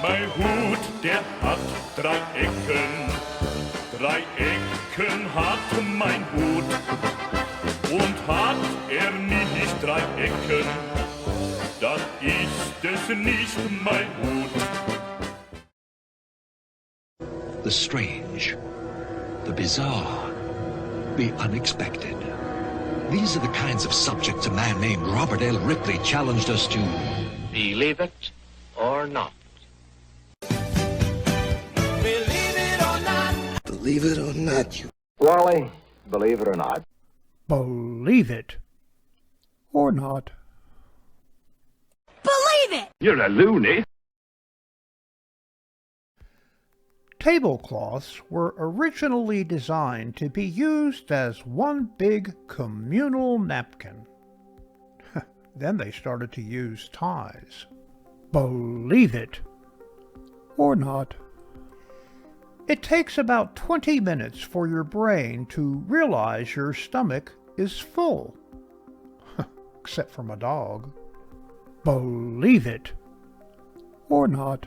Mein Hut, der hat 3 Ecken. 3 Ecken hat mein Hut. Und hat er nicht 3 Ecken, dann ist es nicht mein Hut. The strange, the bizarre, the unexpected. These are the kinds of subjects a man named Robert L. Ripley challenged us to believe it or not. Believe it or not. Believe it or not, you. Wally, believe it or not. Believe it or not. Believe it! You're a loony. Tablecloths were originally designed to be used as one big communal napkin. Then they started to use ties. Believe it or not. It takes about 20 minutes for your brain to realize your stomach is full. Except from a dog. Believe it or not.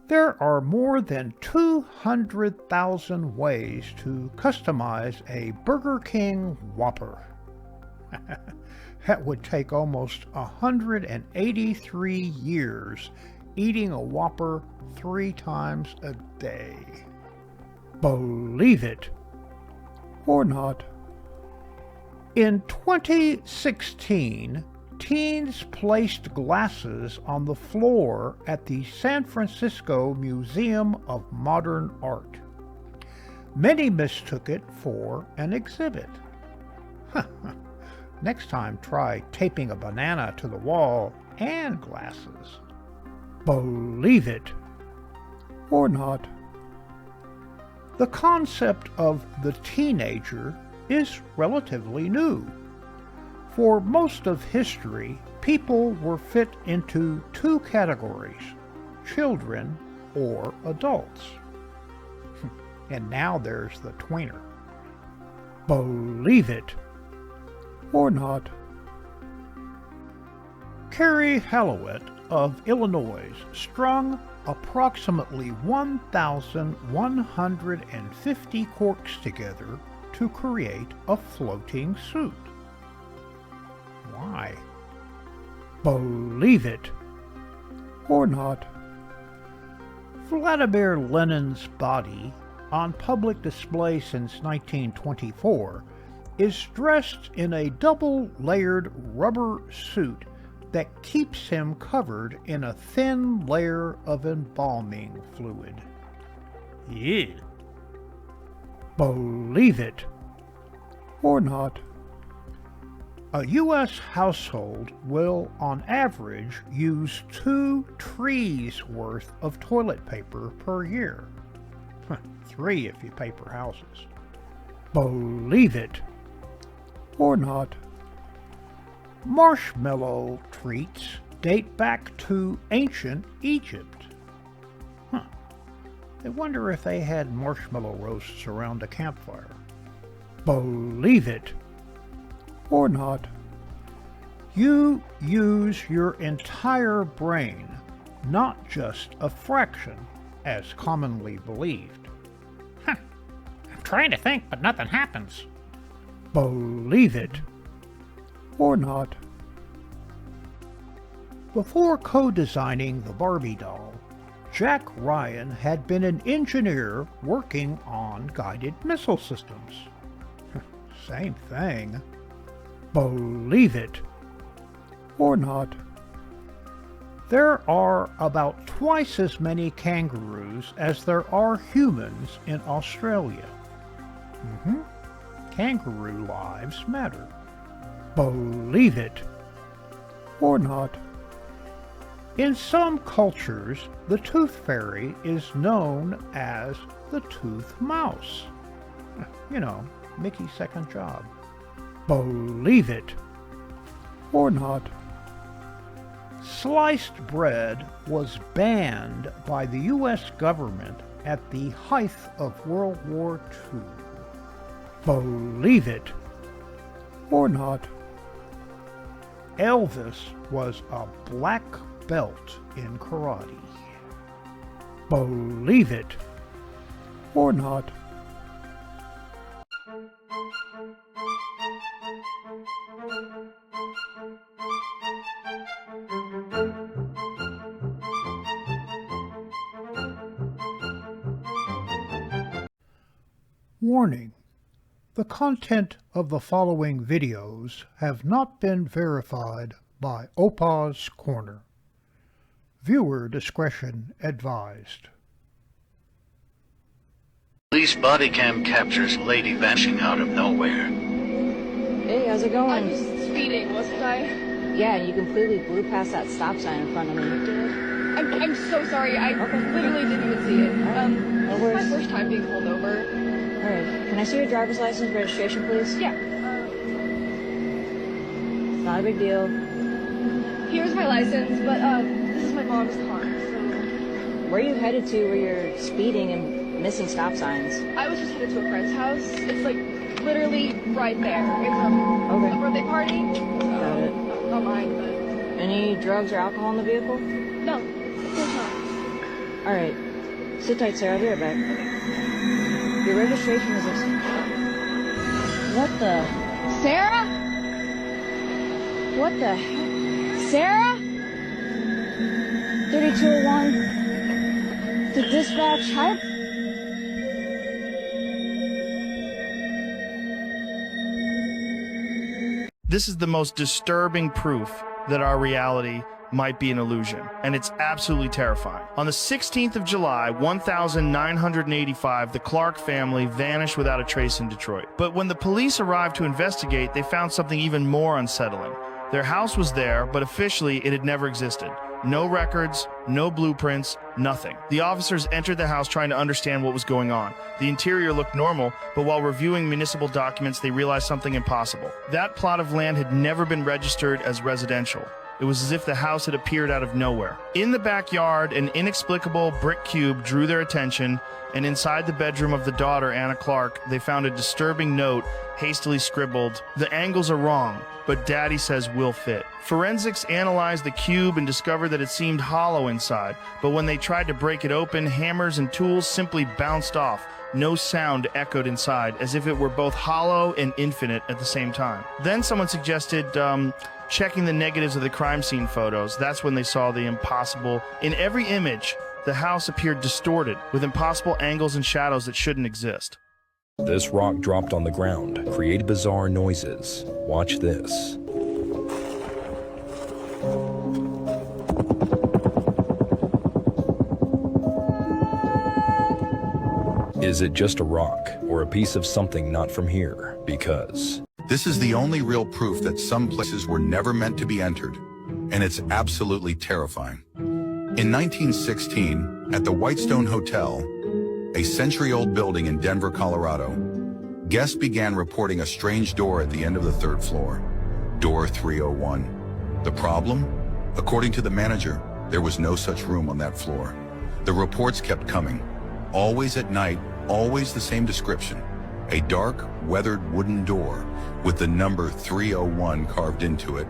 There are more than 200,000 ways to customize a Burger King Whopper. That would take almost 183 years eating a Whopper 3 times a day. Believe it or not. In 2016, teens placed glasses on the floor at the San Francisco Museum of Modern Art. Many mistook it for an exhibit. Next time, try taping a banana to the wall and glasses. Believe it or not. The concept of the teenager is relatively new. For most of history, people were fit into 2 categories, children or adults. And now there's the tweener. Believe it or not. Carrie Hallowett of Illinois strung approximately 1,150 corks together to create a floating suit. Why? Believe it or not. Vladimir Lenin's body, on public display since 1924, is dressed in a double-layered rubber suit that keeps him covered in a thin layer of embalming fluid. Yeah. Believe it or not. A U.S. household will, on average, use 2 trees' worth of toilet paper per year. 3 if you paper houses. Believe it or not. Marshmallow treats date back to ancient Egypt. I wonder if they had marshmallow roasts around a campfire. Believe it or not. You use your entire brain, not just a fraction, as commonly believed. I'm trying to think, but nothing happens. Believe it or not. Before co-designing the Barbie doll, Jack Ryan had been an engineer working on guided missile systems. Same thing. Believe it or not. There are about twice as many kangaroos as there are humans in Australia. Kangaroo lives matter. Believe it or not. In some cultures, the tooth fairy is known as the tooth mouse. You know, Mickey's second job. Believe it or not. Sliced bread was banned by the U.S. government at the height of World War II. Believe it or not. Elvis was a black belt in karate. Believe it or not. Warning: the content of the following videos have not been verified by Opa's Corner. Viewer discretion advised. Police body cam captures lady vanishing out of nowhere. Hey, how's it going? I was speeding, wasn't I? Yeah, you completely blew past that stop sign in front of me. I'm so sorry. I literally didn't even see it. No This is worries. my first time being pulled over. Alright, can I see your driver's license registration, please? Yeah. It's not a big deal. Here's my license, but this is my mom's car. So Where are you headed to where you're speeding and missing stop signs? I was just headed to a friend's house. It's like literally right there. It's Okay. a birthday party. Got it. Not mine, but Any drugs or alcohol in the vehicle? no, of course not. Alright. Sit tight, Sarah. I'll be right back. Your registration is What the? Sarah? What the heck? Sarah? 3201 to dispatch. Hi. This is the most disturbing proof that our reality might be an illusion, and it's absolutely terrifying. On the 16th of July, 1985, the Clark family vanished without a trace in Detroit. But when the police arrived to investigate, they found something even more unsettling. Their house was there, but officially it had never existed. No records, no blueprints, nothing. The officers entered the house trying to understand what was going on. The interior looked normal, but while reviewing municipal documents, they realized something impossible. That plot of land had never been registered as residential. It was as if the house had appeared out of nowhere. In the backyard, an inexplicable brick cube drew their attention, and inside the bedroom of the daughter, Anna Clark, they found a disturbing note hastily scribbled, "The angles are wrong, but Daddy says we'll fit." Forensics analyzed the cube and discovered that it seemed hollow inside, but when they tried to break it open, hammers and tools simply bounced off. No sound echoed inside, as if it were both hollow and infinite at the same time. Then someone suggested, checking the negatives of the crime scene photos. That's when they saw the impossible. In every image, the house appeared distorted, with impossible angles and shadows that shouldn't exist. This rock dropped on the ground, created bizarre noises. Watch this. Is it just a rock, or a piece of something not from here? Because this is the only real proof that some places were never meant to be entered, and it's absolutely terrifying. In 1916, at the Whitestone Hotel, a century-old building in Denver, Colorado, guests began reporting a strange door at the end of the third floor, door 301. The problem? According to the manager, there was no such room on that floor. The reports kept coming, always at night, always the same description. A dark, weathered wooden door with the number 301 carved into it,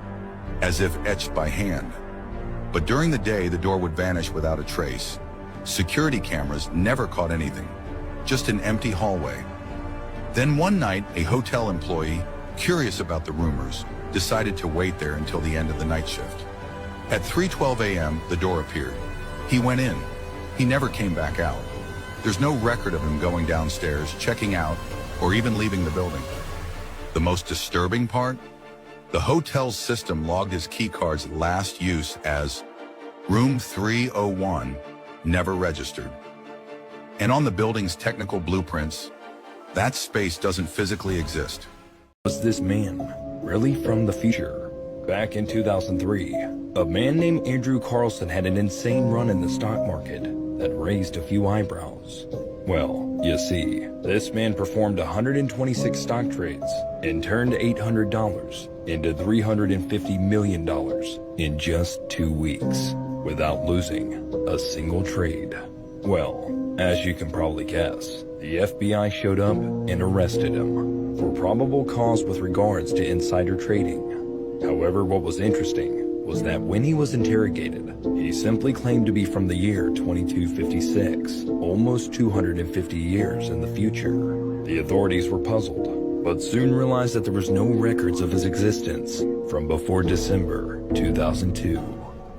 as if etched by hand. But during the day, the door would vanish without a trace. Security cameras never caught anything, just an empty hallway. Then one night, a hotel employee, curious about the rumors, decided to wait there until the end of the night shift. At 3:12 a.m., the door appeared. He went in. He never came back out. There's no record of him going downstairs, checking out, or even leaving the building. The most disturbing part? The hotel's system logged his keycard's last use as room 301, never registered. And on the building's technical blueprints, that space doesn't physically exist. was this man really from the future? Back in 2003, a man named Andrew Carlson had an insane run in the stock market that raised a few eyebrows. Well, you see, this man performed 126 stock trades and turned $800 into $350 million in just 2 weeks without losing a single trade. Well, as you can probably guess, the FBI showed up and arrested him for probable cause with regards to insider trading. However, what was interesting was that when he was interrogated, he simply claimed to be from the year 2256, almost 250 years in the future. The authorities were puzzled, but soon realized that there was no records of his existence from before December 2002,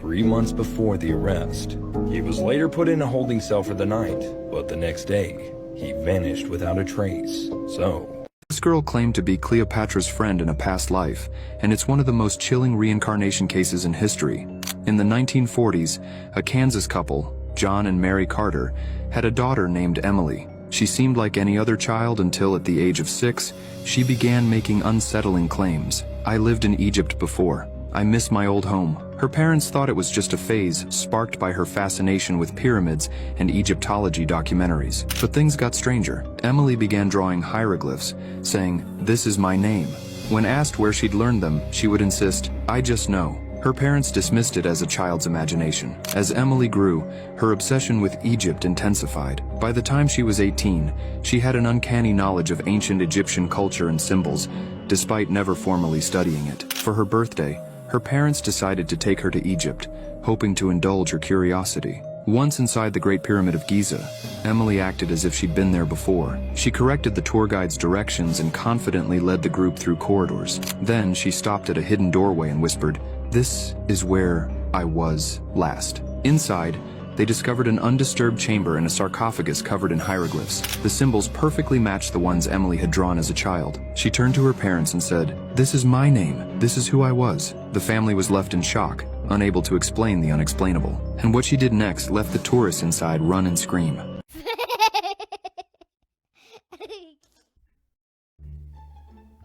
3 months before the arrest. He was later put in a holding cell for the night, but the next day, he vanished without a trace. So, this girl claimed to be Cleopatra's friend in a past life, and it's one of the most chilling reincarnation cases in history. In the 1940s, a Kansas couple, John and Mary Carter, had a daughter named Emily. She seemed like any other child until, at the age of 6, she began making unsettling claims. "I lived in Egypt before. I miss my old home." Her parents thought it was just a phase sparked by her fascination with pyramids and Egyptology documentaries. But things got stranger. Emily began drawing hieroglyphs, saying, "This is my name." When asked where she'd learned them, she would insist, "I just know." Her parents dismissed it as a child's imagination. As Emily grew, her obsession with Egypt intensified. By the time she was 18, she had an uncanny knowledge of ancient Egyptian culture and symbols, despite never formally studying it. For her birthday, her parents decided to take her to Egypt, hoping to indulge her curiosity. Once inside the Great Pyramid of Giza, Emily acted as if she'd been there before. She corrected the tour guide's directions and confidently led the group through corridors. Then she stopped at a hidden doorway and whispered, "This is where I was last." Inside, they discovered an undisturbed chamber and a sarcophagus covered in hieroglyphs. The symbols perfectly matched the ones Emily had drawn as a child. She turned to her parents and said, "This is my name. This is who I was." The family was left in shock, unable to explain the unexplainable. And what she did next left the tourists inside run and scream.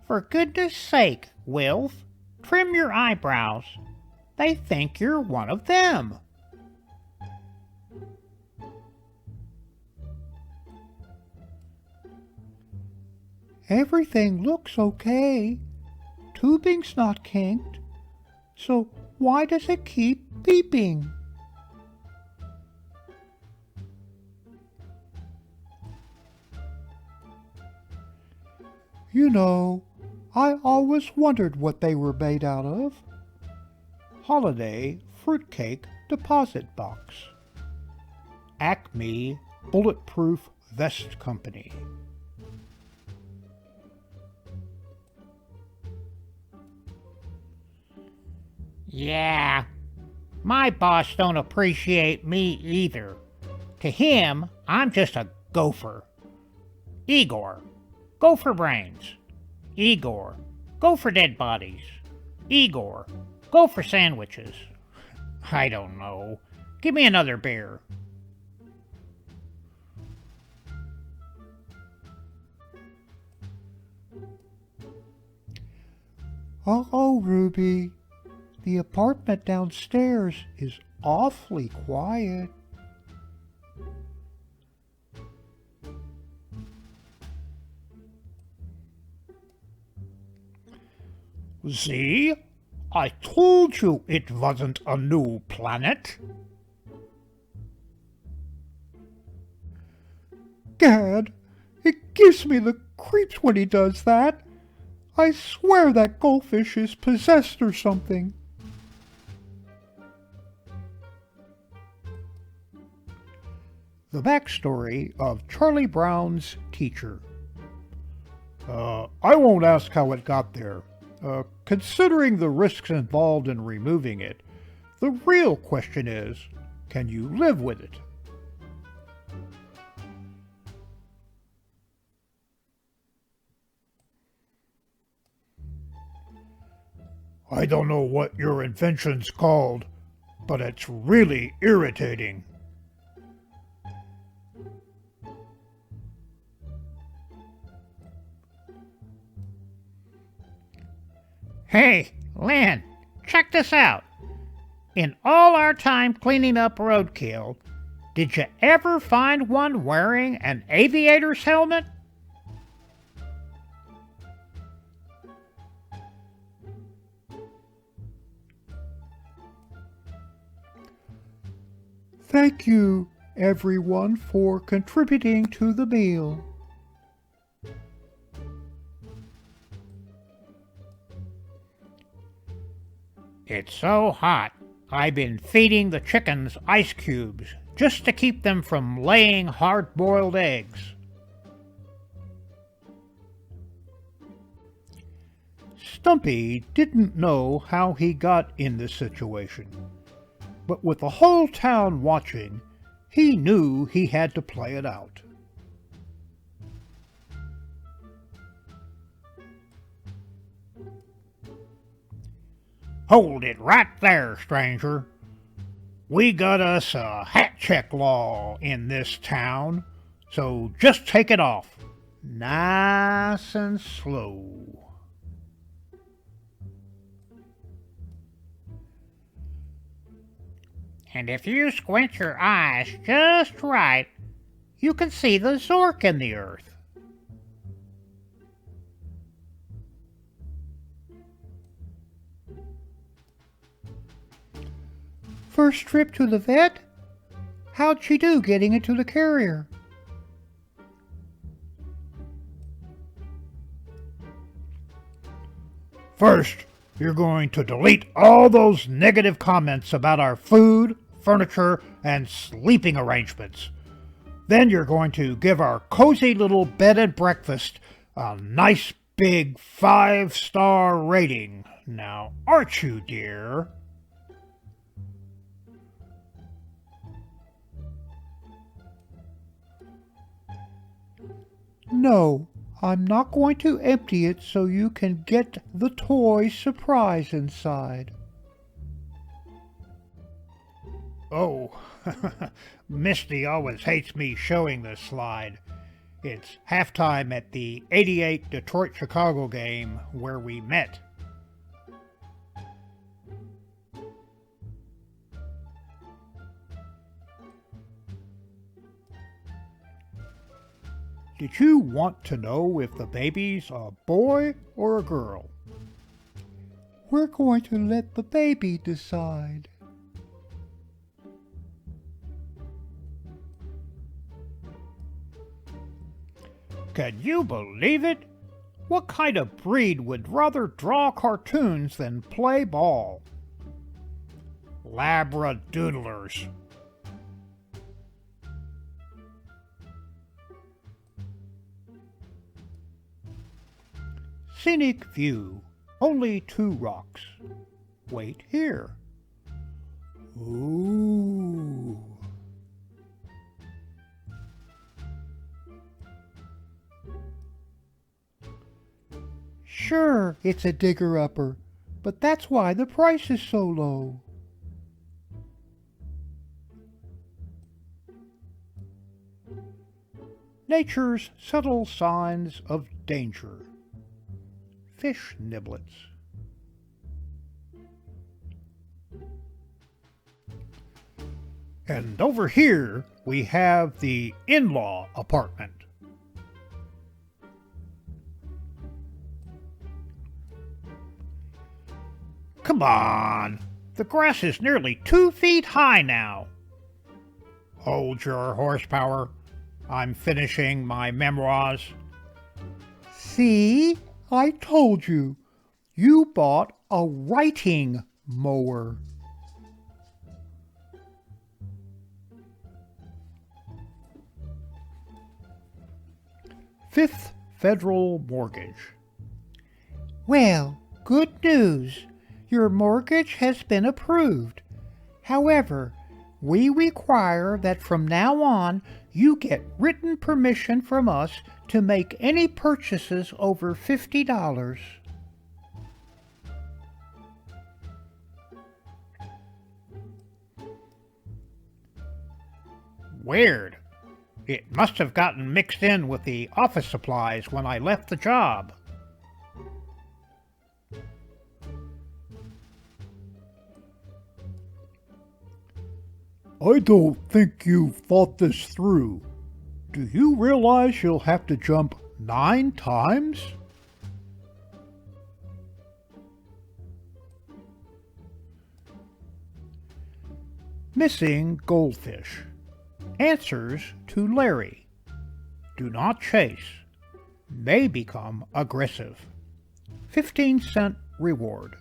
For goodness sake, Wilf, trim your eyebrows. They think you're one of them. Everything looks okay. Tubing's not kinked. So why does it keep beeping? You know, I always wondered what they were made out of. Holiday Fruitcake Deposit Box. Acme Bulletproof Vest Company. Yeah, my boss don't appreciate me either. To him, I'm just a gopher. Igor, go for brains. Igor, go for dead bodies. Igor, go for sandwiches. I don't know. Give me another beer. Uh-oh, Ruby. The apartment downstairs is awfully quiet. See? I told you it wasn't a new planet. Gad, it gives me the creeps when he does that. I swear that goldfish is possessed or something. The backstory of Charlie Brown's teacher. I won't ask how it got there. Considering the risks involved in removing it, the real question is, can you live with it? I don't know what your invention's called, but it's really irritating. Hey, Lynn, check this out. In all our time cleaning up roadkill, did you ever find one wearing an aviator's helmet? Thank you, everyone, for contributing to the meal. It's so hot, I've been feeding the chickens ice cubes just to keep them from laying hard-boiled eggs. Stumpy didn't know how he got in this situation, but with the whole town watching, he knew he had to play it out. Hold it right there, stranger. We got us a hat check law in this town, so just take it off, nice and slow. And if you squint your eyes just right, you can see the Zork in the earth. First trip to the vet? How'd she do getting into the carrier? First, you're going to delete all those negative comments about our food, furniture, and sleeping arrangements. Then you're going to give our cozy little bed and breakfast a nice big 5-star rating. Now, aren't you, dear? No, I'm not going to empty it so you can get the toy surprise inside. Oh, Misty always hates me showing this slide. It's halftime at the '88 Detroit-Chicago game where we met. Did you want to know if the baby's a boy or a girl? We're going to let the baby decide. Can you believe it? What kind of breed would rather draw cartoons than play ball? Labradoodlers. Scenic view. Only 2 rocks. Wait here. Ooh. Sure, it's a digger-upper, but that's why the price is so low. Nature's subtle signs of danger. Fish niblets. And over here we have the in-law apartment. Come on, the grass is nearly 2 feet high now. Hold your horsepower. I'm finishing my memoirs. See? I told you. You bought a writing mower. Fifth Federal Mortgage. Well, good news. Your mortgage has been approved. However, we require that from now on you get written permission from us to make any purchases over $50. Weird. It must have gotten mixed in with the office supplies when I left the job. I don't think you've thought this through. Do you realize you'll have to jump 9 times? Missing goldfish. Answers to Larry. Do not chase. May become aggressive. 15-cent reward.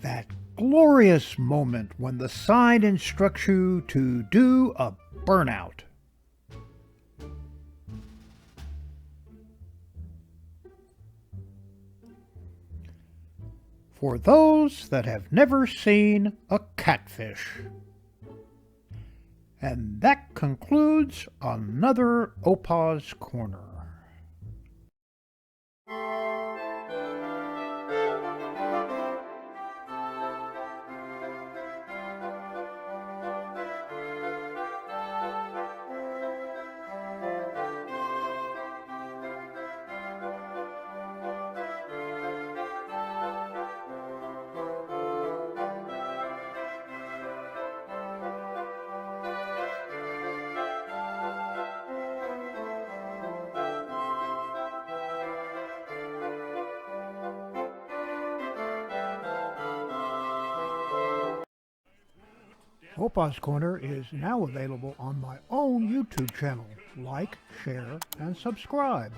That glorious moment when the sign instructs you to do a burnout. For those that have never seen a catfish. And that concludes another Opa's Corner. Opa's Corner is now available on my own YouTube channel. Like, share, and subscribe.